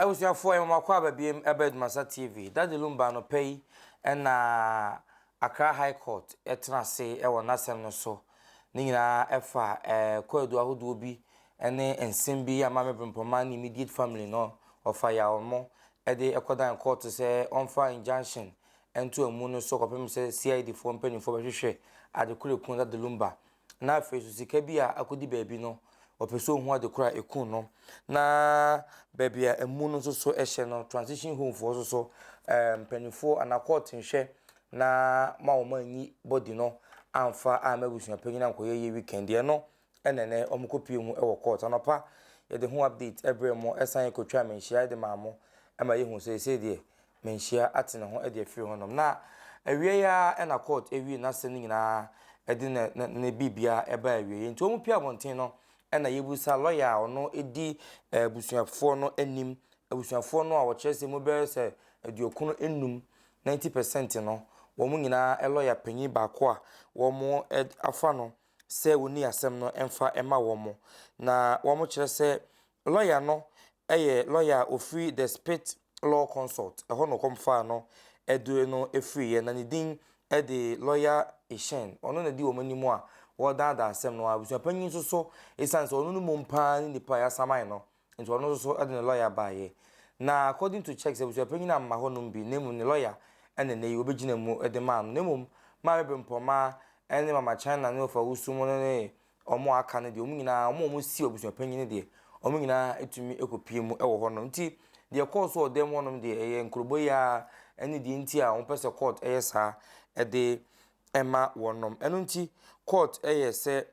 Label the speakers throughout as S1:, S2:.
S1: I was your for my quaba beam ADUMASA TV. That the Lumba no pay and Accra High Court. Etna say ewa nasem no so. Nina efa kwedu ahudu bi ene ensimbi amame brempomani immediate family no of fire or more. Ede ekodan court to say on fire injunction ento emu no so kopem say CID for penny for behwehwe adekure kun that the Lumba. Na face sika bia akodi baabi no opeso hu adekura ekun no na baabia emu no so ehye no transition home for so pennyfo ana court nhwe na ma wo manyi body no amfa amabusu apanyina nkoye ye weekend ye no enene omukopie mu e wo court anopa ye de ho update every mo esan ekotwa menhia de maamo ama ye hu se de menhia atene ho e de afiri honom na awie ya e na court ewie na se nyina e de na bibia e ba awie nti omu pia bonten no e na yebusa lawyer ono edi busuafo no anim busuafo no a wo kyerese mu be se aduokunu enum 90% no womu nyina lawyer panyi baako a womu afa no se woni asem no emfa ema womu na womu kire se lawyer no lawyer ofri the Spit Law Consult ho no komfa no edu no efri ye na ne din de lawyer Ishen ono na di womani mu a wo da asem no abusu panyi so esanse ono no mompa ni nipa ya saman no nti ono so de lawyer baaye na according to checks abusu panyi na ma ho no bi nemu ne lawyer ene ne obegina mu de man nemum ma bebe mpoma ene mama China ne ofa wusumu ne omo aka ne de omu nyina omo si obusu panyi ne de omu nyina etumi ekopie mu ewo ho no nti de course o dem wonom de eye nkrobo ya ene de nti a on pese court eye sa de ema wonom eno nti court eye se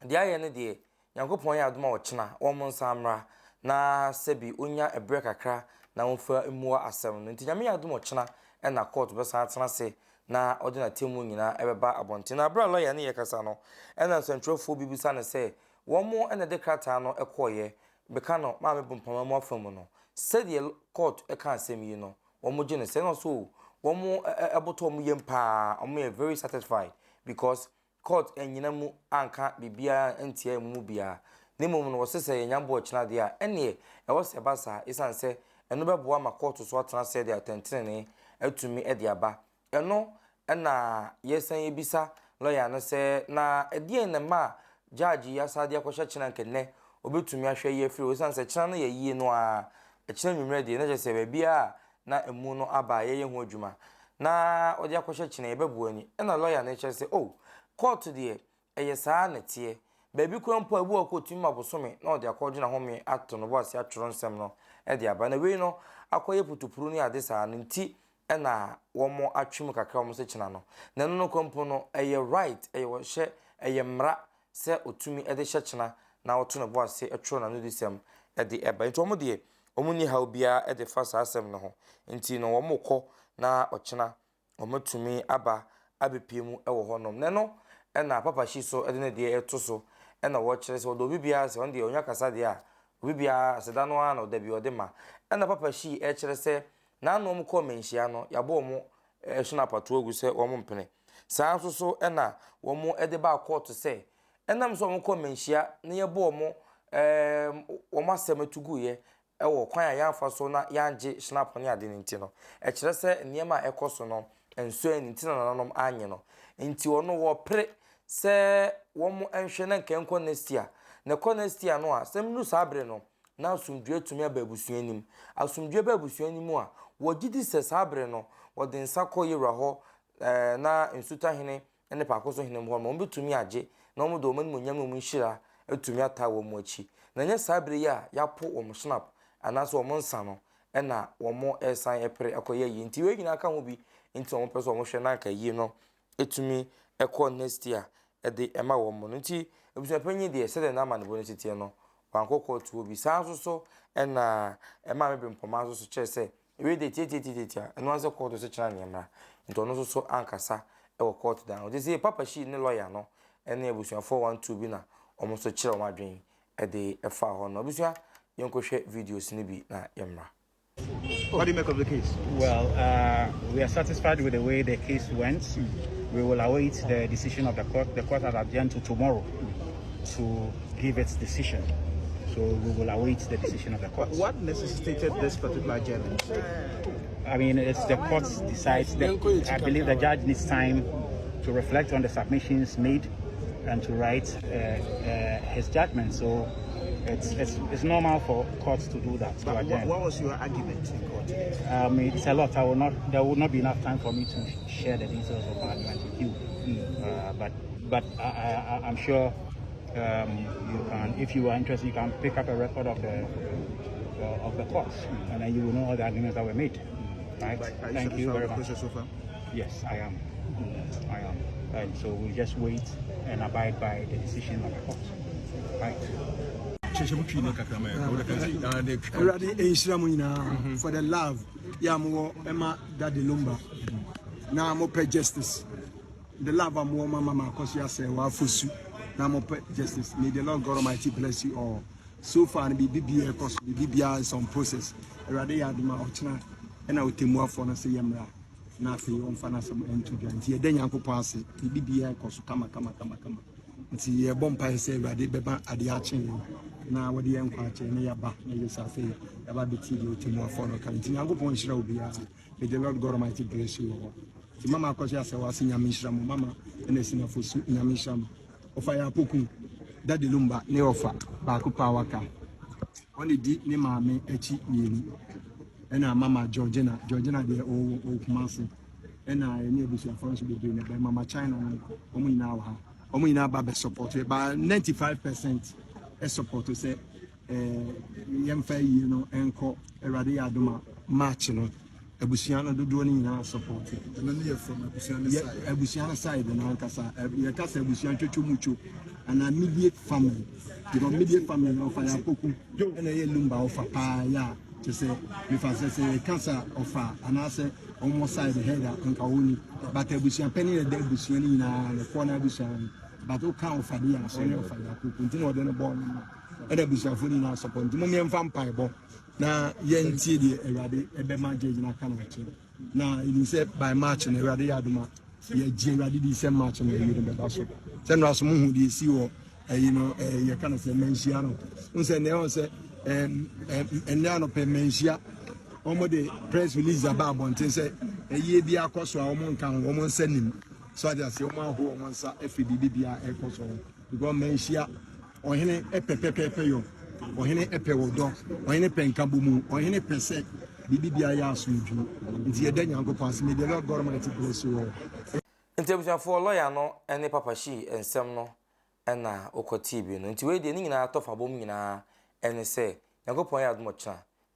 S1: de aye ne de yankopon ya adoma wo chena wo mo nsamra na sebi onya ebre kakra na wonfa emuwa asem no nti nyame ya adoma wo chena na court besa atena se na odina temu nyina ebeba abonte na bra lawyer ne yekasa no na nsantwofo bibusa ne se womo ene de krata no ekoye beka no ma mebumpama mu afamu no se de court eka asem yi no womo gene se no so womo eboto mu yempa omo very satisfied because court enyina mu anka bibia entia mu bia nemum no wosese nyambo china de a ene wose basa isanse eno beboa ma court so atena se de atentene atumi ede aba eno na yesan ebisa lawyer no se na ede ne ma judge ya sade akwhye china nkene obetumi ahwe ye afiri osanse china no ye yie no a china nwumre de na je se bia na emu no aba ye ho adwuma na ode akwhye china ebebu ani na lawyer no che se oh court de eyesa na tie baby kwampo abu akotumi mabosome na ode akwodwena home ato no bo ase atworo nsem no ede aba na we no akoye putupuru ni ade saa nti na womo atwim kakra womo se china no na no kwampo no eye right eye wo hye eye mra se otumi ede hye china na oto no bo ase atworo na no disem ede eba nti womo de womo ni ha obia ede fa saa asem no ho nti no womo kɔ na ochina womo tumi aba abepiemu ewo honom ne no na papa shi so ede ne de eto so na wo kyerɛ se odo bibia se on de onya kasa de a bibia se da no a na oda bi ode ma na papa shi kyerɛ se na no mo kɔ menhia no yabo mo ehuna pato agu se wo mo mpene saa so na wo mo ede ba court se enam so mo kɔ menhia na yabo mo wo ma asɛm atugu ye ewo kwan a yamfa so na yanje snap ne ade nti no kyerɛ se niema ekoso no enso ani nti na nanom anye no nti ono wo pre se wo mo enhwe na nkenko nestia na konestia no a sem nu sabre no na asumdwe atumi ababusu anim asumdwe babusu anim a wogidi se sabre no wode nsakọ yewra ho na nsuta hene ne pakoso hene mo no betumi age na mo do man munyam mu nhira atumi ata wo mo achi na nya sabre ya yapo wo mo snap anaso wo mo nsa no na wo mo esan epre akoye yi nti we nyina ka ho bi nti wo mo peso wo mo hwe na aka yi no etumi ekọ next year ede ema wo mo nti ebusuapanyi de se de na ma ne bonus tie no wankoko to bi san so na ema mebe mpoma so kye se we de tietietia eno anse court so kyena ne mra nti ono so ankasa e wo court dan o de se papa shi ne lawyer no ene ebusuafo 12 bi na omo so kyerɛ o madwen ede efa ho no ebusua yenkohwe videos ni bi na yemra.
S2: What do you make of the case?
S3: Well, we are satisfied with the way the case went. We will await the decision of the court. The court has adjourned to tomorrow to give its decision. So we will await the decision of the court.
S2: What necessitated this particular adjournment?
S3: I mean, it's the court decides. I believe the judge needs time to reflect on the submissions made and to write his judgment. So it's normal for courts to do that.
S2: But what was your argument in court?
S3: It's a lot. There will not be enough time for me to share the details of my argument with you. But I'm sure you can, if you are interested, you can pick up a record of the courts, and then you will know all the arguments that were made. Right? Thank you very much.
S2: So far?
S3: Yes, I am. And so we'll just wait and abide by the decision of the court. Right.
S4: For the love, Emma Daddy Lumba. Now I'm up justice. The love I'm mama because you say wafusu. Now I'm up justice. May the Lord God Almighty bless you all. So far, the BBA because the BBA is on process. Already had my option, and I will take more for us. Yamra. Now for you on finance and to join. Here then you pass it. The BBA because kama. It's a bomb pie say ready beba at the arching. Now what the young party near back, maybe Safi, about the TV to more for no country. I'm going to be may the Lord God Almighty bless you all. The Mama Kosia was in Yamisham, Mama, and the Sinner for Yamisham of Fire Puku, Daddy Lumba, Neofa, Baku Pawaka. Only deep Nima me echi ni. And our Mama Georgina, the old Kumasi, and I enable your friends to be doing it by Mama China, only now. Only now, Baba supported by 95% support to say, young fair, encore a Aduma match, a Busiana do doing now supported. And then from a Busiana side, and Ancasa, a Casa Busian Mucho, an immediate family. The immediate family of Ayapoku and a Lumba of a pa, to say, if I say a cancer of an answer almost side the head and Kauni, but a Busian penny a dead Busiana and a corner Busian. But who can't for the answer of Ayapoku, continue then a born and a Busian fully now support. The moment vampire ball. Now, yen tea, a radi, a bema judge in a canvas. Now, it is said by March and a radi aduma, ye generally the March and the Universal. Then Rasmus, who do see or, you can't say Mensiano. Who said, they say, and now no pay Mensia. Almost the press release about Bonte say, a year be a cost or woman send him. So I just say, one who wants a FDBBA echo because Mensia or any epepepeyo. Or any epewodo, or any penkabumu, or any percent, BBI Asmuju. It's your then younger pass me, the Lord God Almighty bless you all.
S1: In terms of for lawyer, no, any papa she and some no, and na Okotibi, no, into way the ning out of a boomina, and say, you go point out much,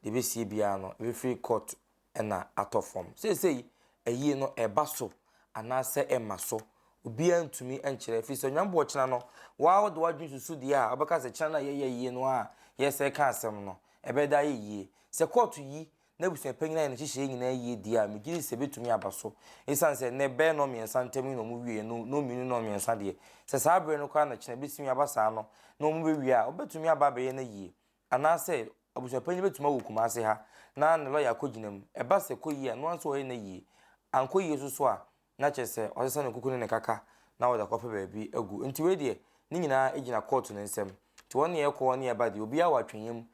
S1: the BC Biano, every free court, and na out of form. Say, a year no a basso, and I say a maso. Be to me and chere fi so nyambo chana wow do wadun susu dia obaka se chana ye no a yes e ka asem no e be da ye se court yi na busu panyina ne hihye nyina ye dia me giri se betumi abaso isan se ne be no me nsantemi no mu wie no minu no me nsa de se sabre no kwa na chena besimi abasa no no mu be wie a obetumi aba be ye na ye ana se abusu panyina betuma wokuma ase ha na ne lawyer koginam e ba se koyi a no anso ye na ye anko ye so a na chese osesa ne kukunu ne kaka na woda kope baabi agu nti we de ni nyina egina court ne nsem ti won ye ko won ye ba de obi a watwenyem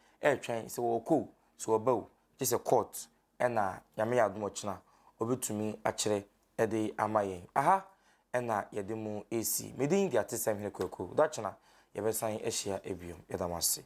S1: twen se wo ko so obaw chese court na yame yadomo china obetumi akire de amayen aha na yede mu AC medin dia tesem hene kwaku da china ye besan ehia ebiom yedamase